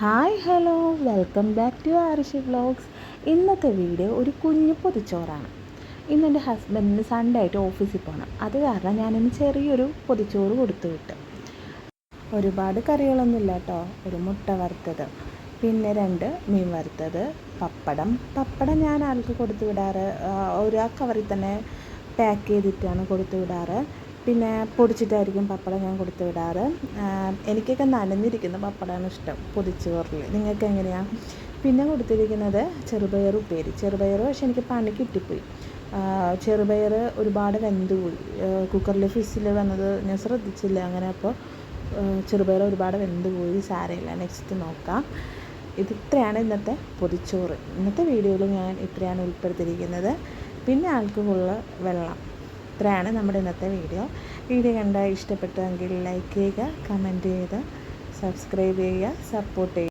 Hi hello, welcome back to Arshi vlogs. ഇന്നത്തെ video ഒരു കുഞ്ഞു പൊതിച്ചോറാണ്. ഇന്നെൻ്റെ ഹസ്ബൻഡിന് സൺഡേ ആയിട്ട് ഓഫീസിൽ പോകണം. അത് കാരണം ഞാനിന്ന് ചെറിയൊരു പൊതിച്ചോറ് കൊടുത്തു വിട്ട്. ഒരുപാട് കറികളൊന്നുമില്ല കേട്ടോ. ഒരു മുട്ട വറുത്തത്, പിന്നെ 2 മീൻ വറുത്തത്, പപ്പടം ഞാൻ ആൾക്ക് കൊടുത്തു വിടാറ് ഒരു കവറിൽ തന്നെ പാക്ക് ചെയ്തിട്ടാണ് കൊടുത്തു വിടാറ്. പിന്നെ പൊടിച്ചിട്ടായിരിക്കും പപ്പടം ഞാൻ കൊടുത്തു വിടാറ്. എനിക്കൊക്കെ നനഞ്ഞിരിക്കുന്ന പപ്പടമാണ് ഇഷ്ടം പൊതിച്ചോറിൽ. നിങ്ങൾക്ക് എങ്ങനെയാണ്? പിന്നെ കൊടുത്തിരിക്കുന്നത് ചെറുപയർ ഉപ്പേരി. ചെറുപയർ പക്ഷേ എനിക്ക് പണി കിട്ടിപ്പോയി. ചെറുപയർ ഒരുപാട് വെന്ത് പോയി. കുക്കറിൽ ഫിസിൽ വന്നത് ഞാൻ ശ്രദ്ധിച്ചില്ല. അങ്ങനെ അപ്പോൾ ചെറുപയർ ഒരുപാട് വെന്ത് പോയി. സാരമില്ല, നെക്സ്റ്റ് നോക്കാം. ഇത്രയാണ് ഇന്നത്തെ പൊതിച്ചോറ്. ഇന്നത്തെ വീഡിയോയിൽ ഞാൻ ഇത്രയാണ് ഉൾപ്പെടുത്തിയിരിക്കുന്നത്. പിന്നെ ആൾക്ക് ഫുള്ള് വെള്ളം. ഇത്രയാണ് നമ്മുടെ ഇന്നത്തെ വീഡിയോ കണ്ട് ഇഷ്ടപ്പെട്ടെങ്കിൽ ലൈക്ക് ചെയ്യുക, കമൻറ്റ് ചെയ്യുക, സബ്സ്ക്രൈബ് ചെയ്യുക, സപ്പോർട്ട് ചെയ്യുക.